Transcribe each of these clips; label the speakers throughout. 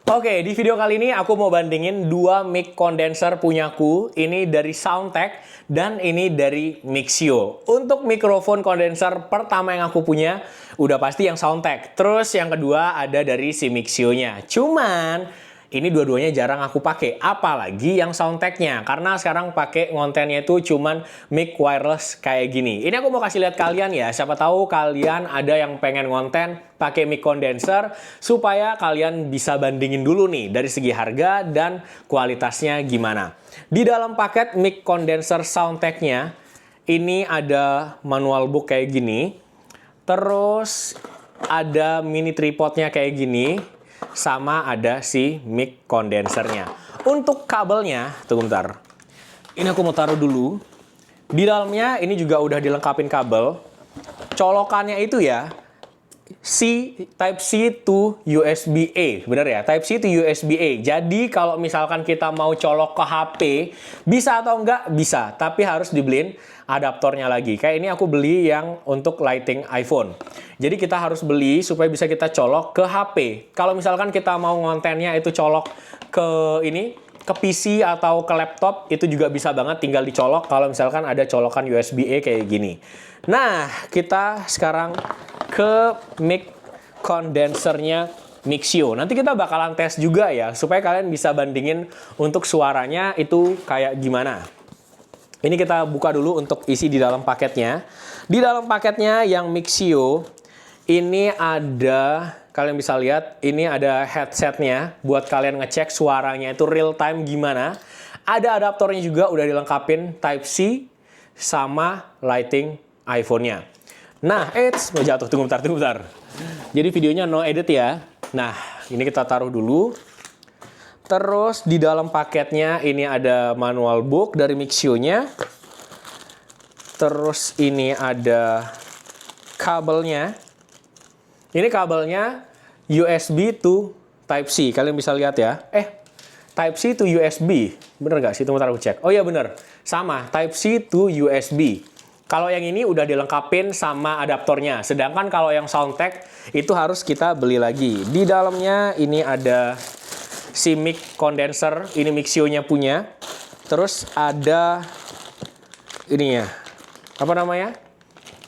Speaker 1: Oke, di video kali ini aku mau bandingin dua mic condenser punyaku. Ini dari Soundtek dan ini dari Mixio. Untuk mikrofon kondenser pertama yang aku punya, udah pasti yang Soundtek. Terus yang kedua ada dari si Mixio-nya. Cuman ini dua-duanya jarang aku pakai, apalagi yang Soundtek-nya. Karena sekarang pakai ngontennya itu cuman mic wireless kayak gini. Ini aku mau kasih lihat kalian ya, siapa tahu kalian ada yang pengen ngonten pakai mic condenser supaya kalian bisa bandingin dulu nih dari segi harga dan kualitasnya gimana. Di dalam paket mic condenser Soundtek-nya ini ada manual book kayak gini. Terus ada mini tripodnya kayak gini. Sama ada si mic condensernya. Untuk kabelnya, tunggu bentar. Ini aku mau taruh dulu. Di dalamnya ini juga udah dilengkapin kabel. Colokannya itu ya, Type C to USB A. Bener ya? Type C to USB A. Jadi kalau misalkan kita mau colok ke HP, bisa atau enggak? Bisa. Tapi harus dibeliin adaptornya lagi. Kayak ini aku beli yang untuk lighting iPhone. Jadi kita harus beli supaya bisa kita colok ke HP. Kalau misalkan kita mau ngontennya itu colok ke ke PC atau ke laptop, itu juga bisa banget tinggal dicolok kalau misalkan ada colokan USB A kayak gini. Nah, kita sekarang ke mic condensernya Mixio. Nanti kita bakalan tes juga ya, supaya kalian bisa bandingin untuk suaranya itu kayak gimana. Ini kita buka dulu untuk isi di dalam paketnya. Di dalam paketnya yang Mixio, ini ada, kalian bisa lihat, ini ada headsetnya buat kalian ngecek suaranya itu real time gimana. Ada adaptornya juga udah dilengkapin Type C sama lighting iPhone-nya. Nah, mau jatuh, tunggu bentar. Jadi videonya no edit ya. Nah, ini kita taruh dulu. Terus di dalam paketnya ini ada manual book dari Mixio-nya. Terus ini ada kabelnya. Ini kabelnya USB to Type C. Kalian bisa lihat ya. Type C to USB. Bener nggak sih? Tunggu bentar aku cek. Oh iya bener. Sama, Type C to USB. Kalau yang ini udah dilengkapin sama adaptornya. Sedangkan kalau yang Soundtek itu harus kita beli lagi. Di dalamnya ini ada si mic condenser. Ini Mixio-nya punya. Terus ada ininya. Apa namanya?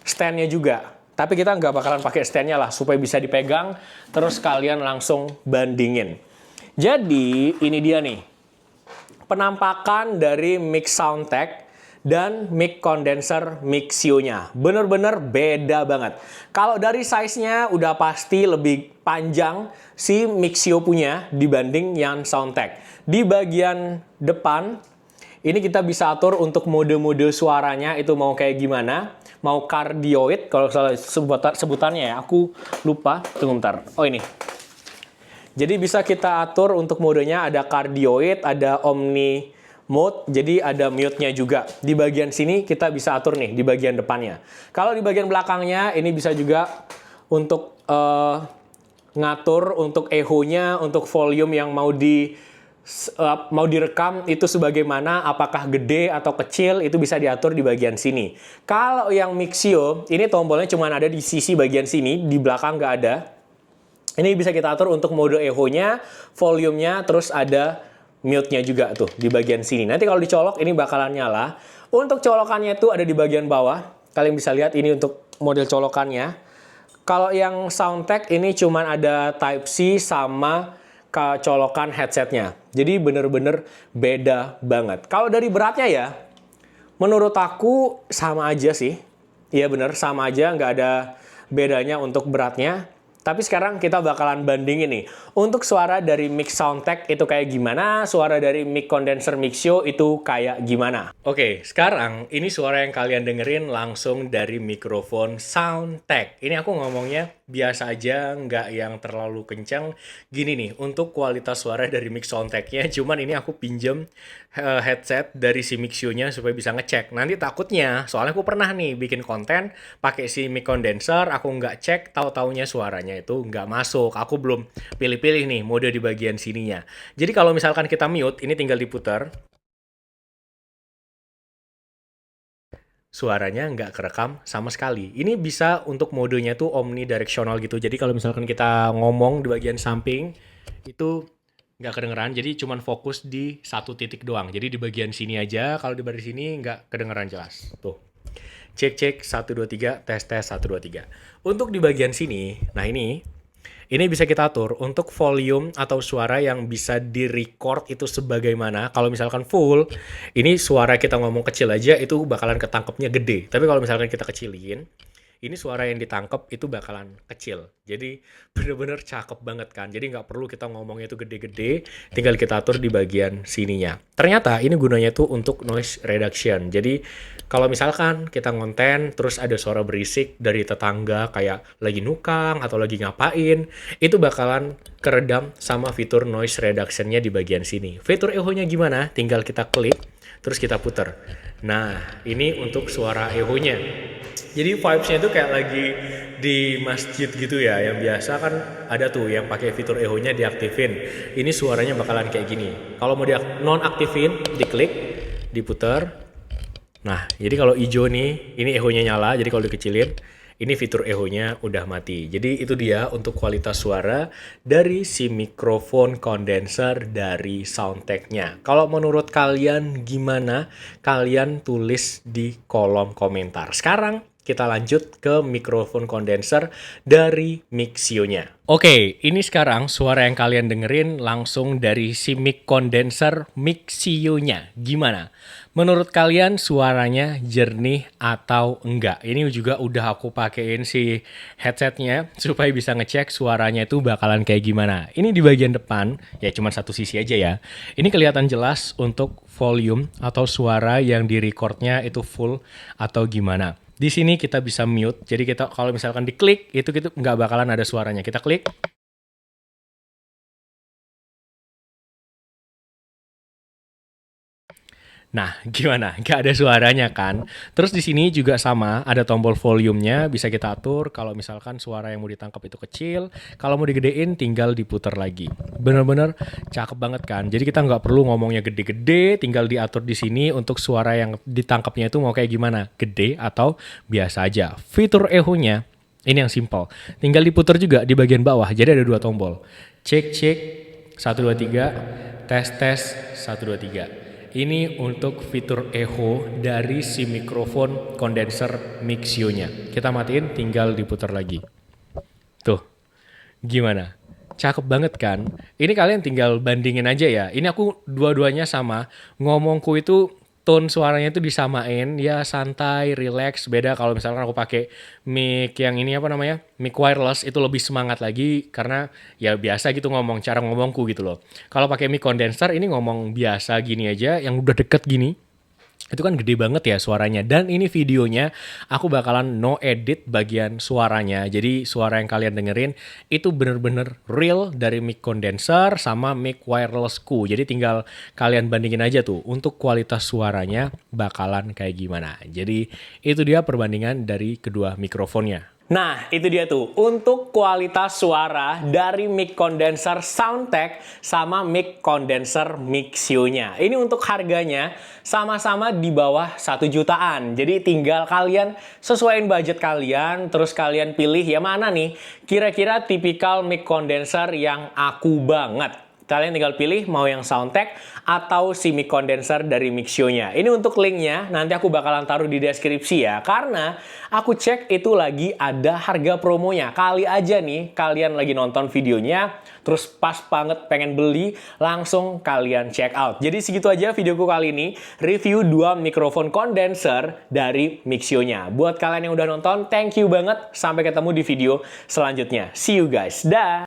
Speaker 1: Stand-nya juga. Tapi kita nggak bakalan pakai stand-nya lah. Supaya bisa dipegang. Terus kalian langsung bandingin. Jadi ini dia nih. Penampakan dari mic Soundtek dan mic condenser Mixio-nya. Bener-bener beda banget. Kalau dari size-nya udah pasti lebih panjang si Mixio punya dibanding yang Soundtek. Di bagian depan, ini kita bisa atur untuk mode-mode suaranya itu mau kayak gimana. Mau cardioid, kalau salah sebutannya ya, aku lupa. Tunggu bentar. Oh ini. Jadi bisa kita atur untuk modenya ada cardioid, ada omni mode, jadi ada mute-nya juga. Di bagian sini kita bisa atur nih, di bagian depannya. Kalau di bagian belakangnya, ini bisa juga untuk ngatur untuk echo-nya, untuk volume yang mau direkam itu sebagaimana, apakah gede atau kecil, itu bisa diatur di bagian sini. Kalau yang Mixio, ini tombolnya cuma ada di sisi bagian sini, di belakang nggak ada. Ini bisa kita atur untuk mode echo-nya, volume-nya, terus ada mute-nya juga tuh di bagian sini. Nanti kalau dicolok ini bakalan nyala. Untuk colokannya itu ada di bagian bawah. Kalian bisa lihat ini untuk model colokannya. Kalau yang Soundtek ini cuman ada Type C sama colokan headsetnya. Jadi bener-bener beda banget. Kalau dari beratnya ya, menurut aku sama aja sih. Iya bener, sama aja, nggak ada bedanya untuk beratnya. Tapi sekarang kita bakalan bandingin nih. Untuk suara dari mic Soundtek itu kayak gimana, suara dari mic condenser Mixio itu kayak gimana. Oke, sekarang ini suara yang kalian dengerin langsung dari mikrofon Soundtek. Ini aku ngomongnya biasa aja, nggak yang terlalu kencang. Gini nih, untuk kualitas suara dari mic Soundtek-nya, cuman ini aku pinjem headset dari si Mixio-nya supaya bisa ngecek. Nanti takutnya, soalnya aku pernah nih bikin konten pakai si mic condenser, aku nggak cek, tahu-taunya suaranya itu nggak masuk. Aku belum pilih-pilih nih mode di bagian sininya. Jadi kalau misalkan kita mute, ini tinggal diputar. Suaranya nggak kerekam sama sekali. Ini bisa untuk modenya tuh omnidirectional gitu. Jadi kalau misalkan kita ngomong di bagian samping, itu nggak kedengeran, jadi cuman fokus di satu titik doang. Jadi di bagian sini aja, kalau di bagian sini nggak kedengeran jelas. Tuh. Cek 1 2 3, tes 1 2 3. Untuk di bagian sini, nah ini bisa kita atur untuk volume atau suara yang bisa di-record itu sebagaimana. Kalau misalkan full, ini suara kita ngomong kecil aja itu bakalan ketangkepnya gede. Tapi kalau misalkan kita kecilin, ini suara yang ditangkep itu bakalan kecil. Jadi bener-bener cakep banget kan. Jadi nggak perlu kita ngomongnya itu gede-gede, tinggal kita atur di bagian sininya. Ternyata ini gunanya tuh untuk noise reduction. Jadi kalau misalkan kita ngonten terus ada suara berisik dari tetangga kayak lagi nukang atau lagi ngapain, itu bakalan keredam sama fitur noise reduction-nya di bagian sini. Fitur echo-nya gimana? Tinggal kita klik, terus kita puter. Nah, ini untuk suara echo-nya. Jadi vibes-nya itu kayak lagi di masjid gitu ya, yang biasa kan ada tuh yang pakai fitur echo-nya diaktifin. Ini suaranya bakalan kayak gini. Kalau mau nonaktifin, diklik, diputer. Nah, jadi kalau hijau nih, ini echo-nya nyala, jadi kalau dikecilin, ini fitur echo-nya udah mati. Jadi itu dia untuk kualitas suara dari si mikrofon kondenser dari Soundtek-nya. Kalau menurut kalian gimana? Kalian tulis di kolom komentar. Sekarang kita lanjut ke mikrofon kondenser dari Mixio-nya. Oke, ini sekarang suara yang kalian dengerin langsung dari si mic kondenser Mixio-nya. Gimana? Menurut kalian suaranya jernih atau enggak? Ini juga udah aku pakein si headsetnya supaya bisa ngecek suaranya itu bakalan kayak gimana. Ini di bagian depan, ya cuma satu sisi aja ya. Ini kelihatan jelas untuk volume atau suara yang di recordnya itu full atau gimana. Di sini kita bisa mute, jadi kita kalau misalkan diklik, itu nggak bakalan ada suaranya. Kita klik. Nah, gimana? Nggak ada suaranya kan? Terus di sini juga sama, ada tombol volumenya, bisa kita atur kalau misalkan suara yang mau ditangkap itu kecil, kalau mau digedein tinggal diputar lagi. Bener-bener cakep banget kan? Jadi kita nggak perlu ngomongnya gede-gede, tinggal diatur di sini untuk suara yang ditangkapnya itu mau kayak gimana? Gede atau biasa aja. Fitur echo-nya, ini yang simple. Tinggal diputar juga di bagian bawah, jadi ada dua tombol. Cek, 1, 2, 3, tes, 1, 2, 3. Ini untuk fitur echo dari si mikrofon kondenser Mixio-nya. Kita matiin, tinggal diputar lagi. Tuh, gimana? Cakep banget kan? Ini kalian tinggal bandingin aja ya. Ini aku dua-duanya sama. Ngomongku itu tone suaranya itu disamain, ya santai, relax. Beda kalau misalkan aku pakai mic yang ini apa namanya, mic wireless itu lebih semangat lagi karena ya biasa gitu ngomong, cara ngomongku gitu loh. Kalau pakai mic condenser ini ngomong biasa gini aja, yang udah deket gini. Itu kan gede banget ya suaranya. Dan ini videonya aku bakalan no edit bagian suaranya. Jadi suara yang kalian dengerin itu bener-bener real dari mic condenser sama mic wirelessku. Jadi tinggal kalian bandingin aja tuh untuk kualitas suaranya bakalan kayak gimana. Jadi itu dia perbandingan dari kedua mikrofonnya. Nah, itu dia tuh untuk kualitas suara dari mic condenser Soundtek sama mic condenser Mixio-nya. Ini untuk harganya sama-sama di bawah 1 jutaan. Jadi tinggal kalian sesuaiin budget kalian, terus kalian pilih ya mana nih kira-kira tipikal mic condenser yang aku banget. Kalian tinggal pilih mau yang Soundtek atau si mic condenser dari Mixio-nya. Ini untuk linknya nanti aku bakalan taruh di deskripsi ya. Karena aku cek itu lagi ada harga promonya. Kali aja nih kalian lagi nonton videonya, terus pas banget pengen beli, langsung kalian check out. Jadi segitu aja videoku kali ini. Review 2 mikrofon kondenser dari Mixio-nya. Buat kalian yang udah nonton, thank you banget. Sampai ketemu di video selanjutnya. See you guys. Dah!